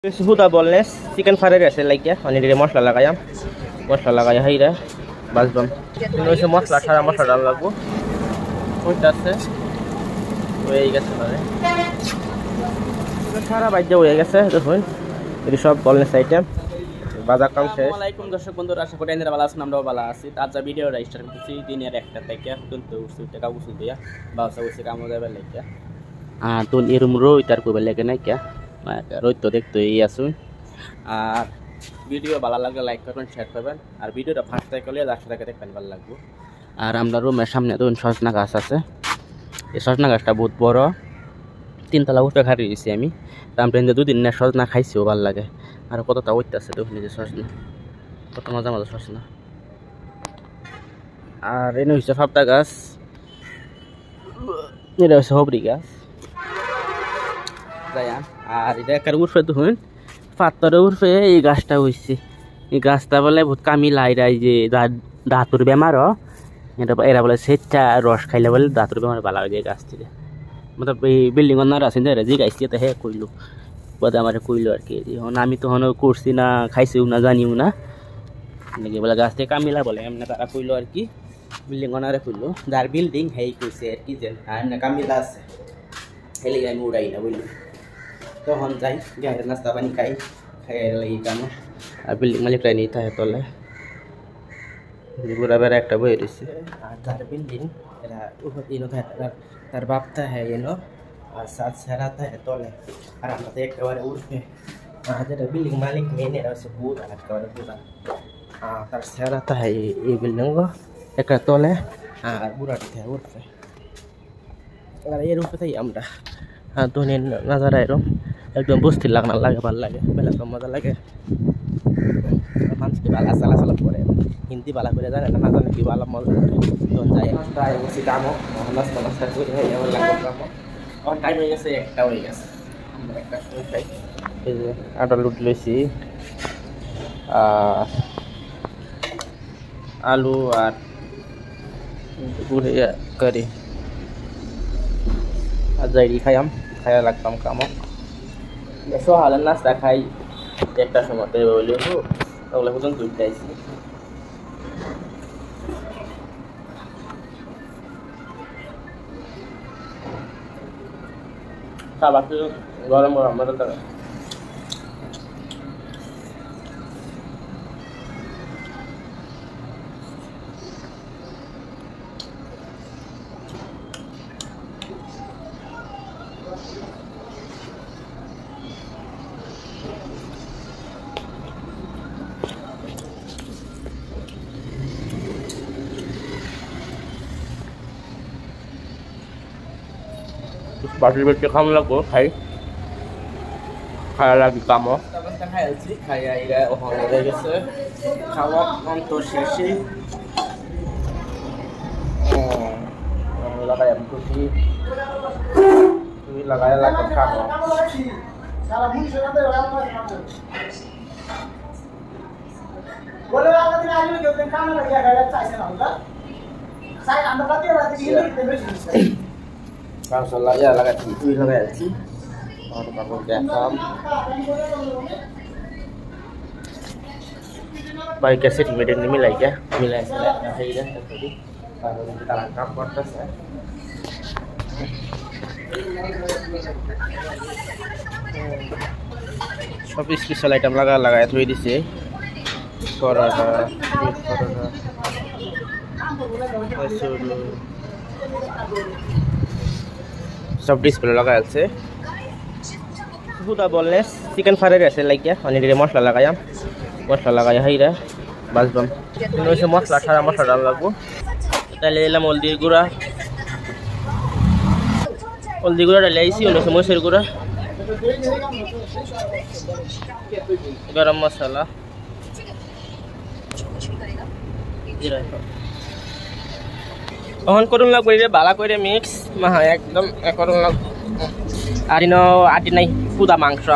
Suhuta boneless chicken fry আছে লাইকা অনেক মশলা লাগায়াম মশলা লাগাই হাইরা বাজবাম কিন্তু ওই মশলা ছাড়া মশলা লাগবো ওইটা আছে হয়ে গেছে মানে সারা বাইজা হয়ে গেছে দেখুন এই সব boneless আইটেম বাজার কাম শেষ। আসসালামু আলাইকুম দর্শক বন্ধুরা, আশা করি আপনারা ভালো আছেন, আমরাও ভালো আছি। আজ ভিডিওটা স্টার্ট করতেছি দিনের একটা থেকে কিন্তু উঠতে টাকা উসুল দিয়া বাসা বসে কাম যাবে লাইকা তো এরম রই তার কইবে লাগে না কি রোজ তো দেখতে আসুন। আর ভিডিও ভালো লাগলে লাইক করবেন, শেয়ার করবেন, আর ভিডিওটা ফার্স্ট থেকে করলে লাস্ট থেকে দেখবেন ভালো লাগবে। আর আমরা রুমের সামনে তো সজনা গাছ আছে, এই সজনা গাছটা বহুত বড়, 3 তলা উপরে খাড়ি দিয়েছি আমি। তা আমরা দুদিন না সজনা খাইছিও ভালো লাগে। আর কতটা উঠতেছে তো নিজে সজনা, কত মজা মজা সজনা। আর এনে হচ্ছে ফাপটা গাছ, এটা হচ্ছে হবরি গাছ। আর এটা একার উঠবে দেখুন পাত্তরে উঠবে এই গাছটা হয়েছে। এই গাছটা বলে বহুত কামি লাইরাই যে দাঁতুর বেমার এটা এরা বলে স্বেচ্ছা রস খাইলে বলে দাঁতুর বেমার ভালো হয়ে যায় গাছ থেকে। মতলব এই বিল্ডিং অন্যার আছে যে গাইছি তো হ্যাঁ কইলো বোধ আমার কইলো আর কি। এখন আমি তখন করছি না, খাইছিও না, জানিও না নাকি বলে গাছ থেকে কামিলা বলে এমনি তারা কইলো আর কি। বিল্ডিং অনারে কইলো যার বিল্ডিং হেই কইছে আর কি যে এমনি কামিলা আছে হেলে আমি উড়াই না বুঝলি। তখন যাই গাড়ির নাস্তা পানি খাই লাগি কেন। আর বিল্ডিং মালিকরা নিয়ে থাকে তলে পুরা বেড়া একটা বই রয়েছে। আর তার বিল্ডিং এরা তার বাপটা হ্যাঁ এনো আর সাত সেরাতা হ্যাঁ তলে। আর আমরা তো একেবারে উঠবে যেটা বিল্ডিং মালিক মেন এরা হচ্ছে পুরা একেবারে পুরা। তার সেরাতা হ্যাঁ এই বিল্ডিং একটা তলে আর বুড়াটা উঠবে। আর এর উপরে তাই আমরা ধনের নাজারা এরম একদম বস্তির লাগনা লাগে, ভালো লাগে, বেলা তো মজা লাগে। মানুষকে ভালো চালাচালা করে, হিন্দি ভালো করে জানে না, না জানে কি ভালো মজা করে তখন যায় প্রায় বসি কামো নাস্তা নাস্তা করে আমার লাগবে কামো। আমার টাইম হয়ে গেছে, একটা হয়ে গেছে, আমরা একটা সময় খাই। এই যে আটা লুট লইছি, আলু আর কারি আর যাই খাইয়াম, খাইয়া লাগতাম কামো। সকালের নাস্তা খাই একটা সময় বলি ওগুলো পর্যন্ত দুইটা আইসি। খাবার গরম গরম মজা করে। বাটির বেটে খাম লাগবো, খাই খাওয়া লাগি কামো খাইছি খাইয়া ওখানে হয়ে গেছে খাওয়া অন্ত শেষে লাগাই আমি খুশি তুমি লাগাই লাগবে খাবো। Masalah ya lagat itu lagat sih. Baru kamu dekam. Baik kasih di medan ini lagi ya, milai selesai hari dah tadi. Baru kita langkap portas ya. Shopee special item laga itu di sini. Korada. সব display লাগা আছে। সুহুতা boneless chicken fry আছে লাইকা অনেক মশলা লাগায়াম মশলা লাগাই হাইরা বাজবাম কিন্তু ওই মশলা ছাড়া মশলা লাগবো। তাহলে এলাম হলদির গুঁড়া ডালে আইসি, অন্য মরিচের গুঁড়া, গরম মশলা, অহন করুন লাগবে বালা করে মিক্স মাহা একদম করুন লাগবে। আর ইনো আটি নাই পুদা মাংস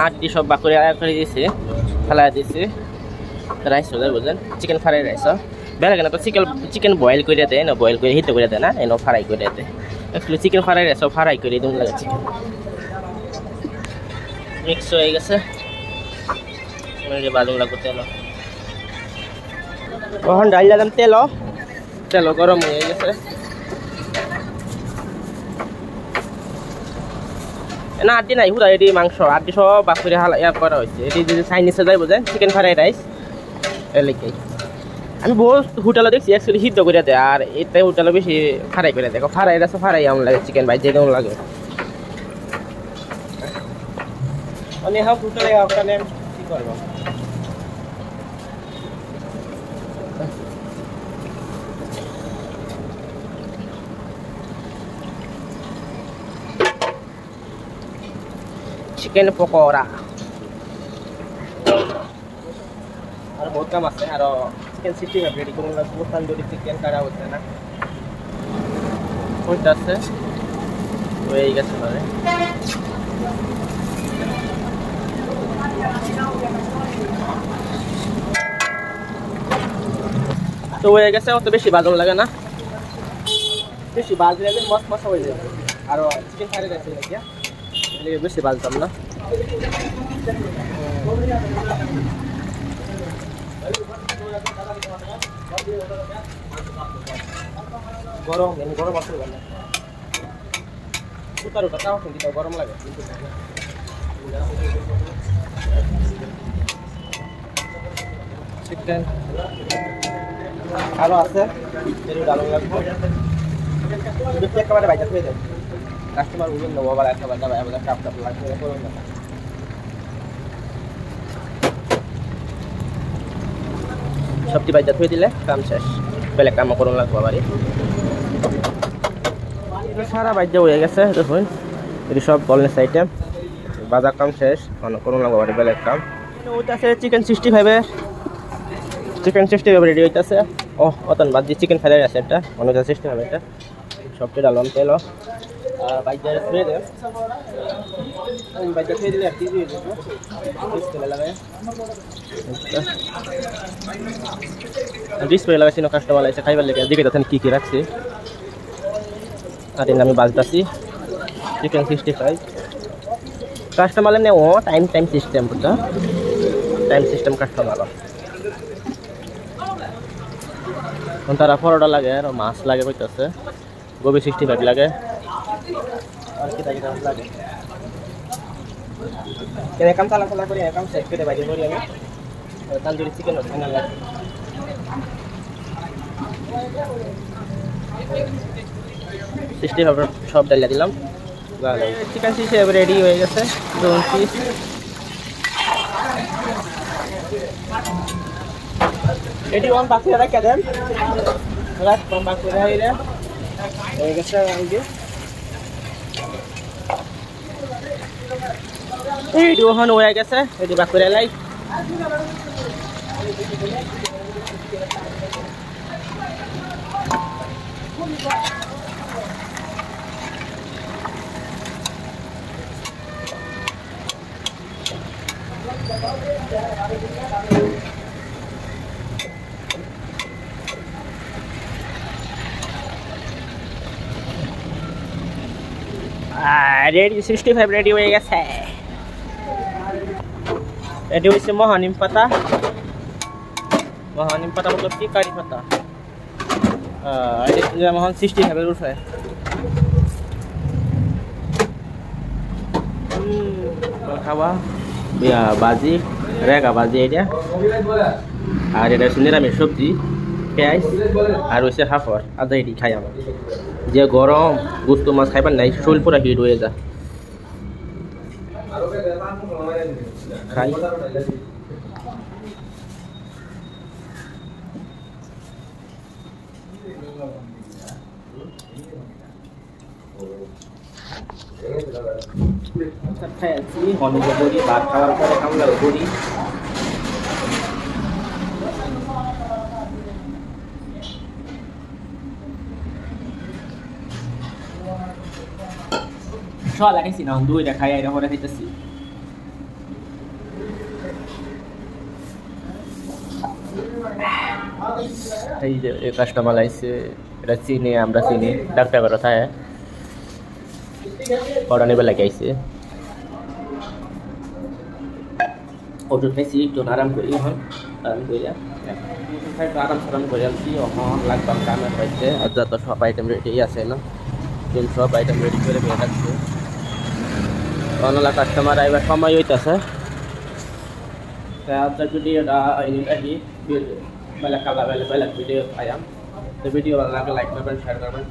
আটি সব বাকুড়ি করে দিয়েছে ফেলা দিয়েছে রাইস বুঝলেন চিকেন ফ্রাই রাইস বেলা কেন তো চিকেন বয়েল করে দেয় না, বয়েল করে হিট করে দেয় না, এনো ফ্রাই করে দেয়। Actually chicken fry rice fry করে দিন লাগে চিকেন মিক্স হয়ে গেছে, বাজুন লাগবে তেল। তখন ডাল দিলাম তেল, তেল গরম হয়ে গেছে। না আড্ডি নাই, হুদা এটি মাংস আড্ডি সব বাকুরে হালা ইয়া করা হয়েছে। এটি যদি চাইনিজে যাই বোঝেন, চিকেন ফ্রাইড রাইস এর লেগে আমি বহুত হোটেলে দেখছি অ্যাকচুয়ালি সিদ্ধ করে দেয়, আর এটা হোটেলে বেশি ফ্রাই করে দেয়। ফ্রাই রাইস ফ্রাই এমন লাগে, চিকেন ভাই যে কেমন লাগে। আমি হাফ হোটেলে ওখানে কি করবো, চিকেন পকোড়া আর বহুত কাম আছে। আর চিকেন 65 রেডি করুন লাগবো, তন্দুরি চিকেন কাটা হচ্ছে না, ওইটা আছে হয়ে গেছে মানে। তো হয়ে গেছে, অত বেশি বাজন লাগে না, বেশি বাজলে মস্ত মশা হয়ে যাবে। আর চিকেন ফ্রাইড রাইস লাগিয়া বেশি বাজতাম না। গরম গরম আছে, উতার উতার তাও কিন্তু গরম লাগে। চিকেন আরো আছে, ডালুন লাগবো, একেবারে বাইরে হয়ে যাবে। কাস্টমার বুঝুন নেবো আবার একেবারে চাপ চাপ লাগবে, করুন না। সবজি বাইজা থুয়ে দিলে কাম শেষ, বেলে কাম করুন লাগবো আবার। সারা বাইজা হয়ে গেছে, দেখুন এটি সব বলনেস আইটেম, বাজার কাম শেষ, করুন লাগবো আবার বেলে কাম। ওইটাছে চিকেন 65 চিকেন 65 রেডি হইতেছে। ও অতন বাদ দিয়ে চিকেন ফ্রাইড রাইস এটা মনে হচ্ছে 65 এটা। সবটি ডাললাম তেল আর বাইজা থুয়ে দেব, বাইজা থুয়ে দিলে আর কি দিয়ে দেবো তেলে লাগায় ডিসপ্লে লাগাইছি। কাস্টমার লাগছে খাইবার লেগে, দিকে তখন কি কি রাখছি। আর আমি বাজতাছি চিকেন 65 কাস্টমার নেই, ও টাইম টাইম সিস্টেম, বুঝা টাইম সিস্টেম কাস্টমার। তারা পরোটা লাগে আর মাছ লাগে কইতাছে, গোবি 65 লাগে আর কি লাগে। কেন কাম চালা চালা করি, কাম শেষ করে বাইরে করি আমি। তন্দুরি চিকেন ফাইনাল লাগে, সব ডালিয়া দিলাম। চিকেন 65 রেডি হয়ে গেছে। এটি ওয়ান বাকি রাখা দেন, রাখলাম বাকি হয়ে গেছে। এই ওখানে হয়ে গেছে, এটি বাকি লাই রেডি 65 রেডি হয়ে গেছে। এটি হচ্ছে মহানিম পাতা, মহানিম পাতা মতলব কি কারি পাতা। মহান 65 উঠে খাওয়া বাজি রেগা বাজি এটা। আর এটা হচ্ছে নিরামিষ সবজি, পেঁয়াজ আর হচ্ছে হাফর আদা, এটি খাই আমার। যে গরম গুস্ত মাছ খাইবার নাই, শরীর পুরা হিট হয়ে যায়। খাই খাই আছি হনুজ বড়ি, ভাত খাওয়ার পরে কামলার বড়ি। সব লাগাইছি না, দুইটা খাই এরকম করে খাইতেছি। এই যে কাস্টমার আইছে, এটা চিনি, আমরা চিনি ডাক্তার কথা পড়া নেবে লাগে আইছে। ওষুধ খাইছি একটু আরাম করি এখন আরাম করিয়া একটু আরাম সারাম করে আনছি এখন লাগবাম কামে পাইছে আর যত সব আইটেম রেডি আছে না তুমি সব আইটেম রেডি করে বের রাখছি অনলা কাস্টমার আইবার সময় হইতেছে আজকের ভিডিওটা এই বেলা কালা বেলা ভিডিও পাইয়াম তো ভিডিও ভালো লাগলে লাইক করবেন শেয়ার করবেন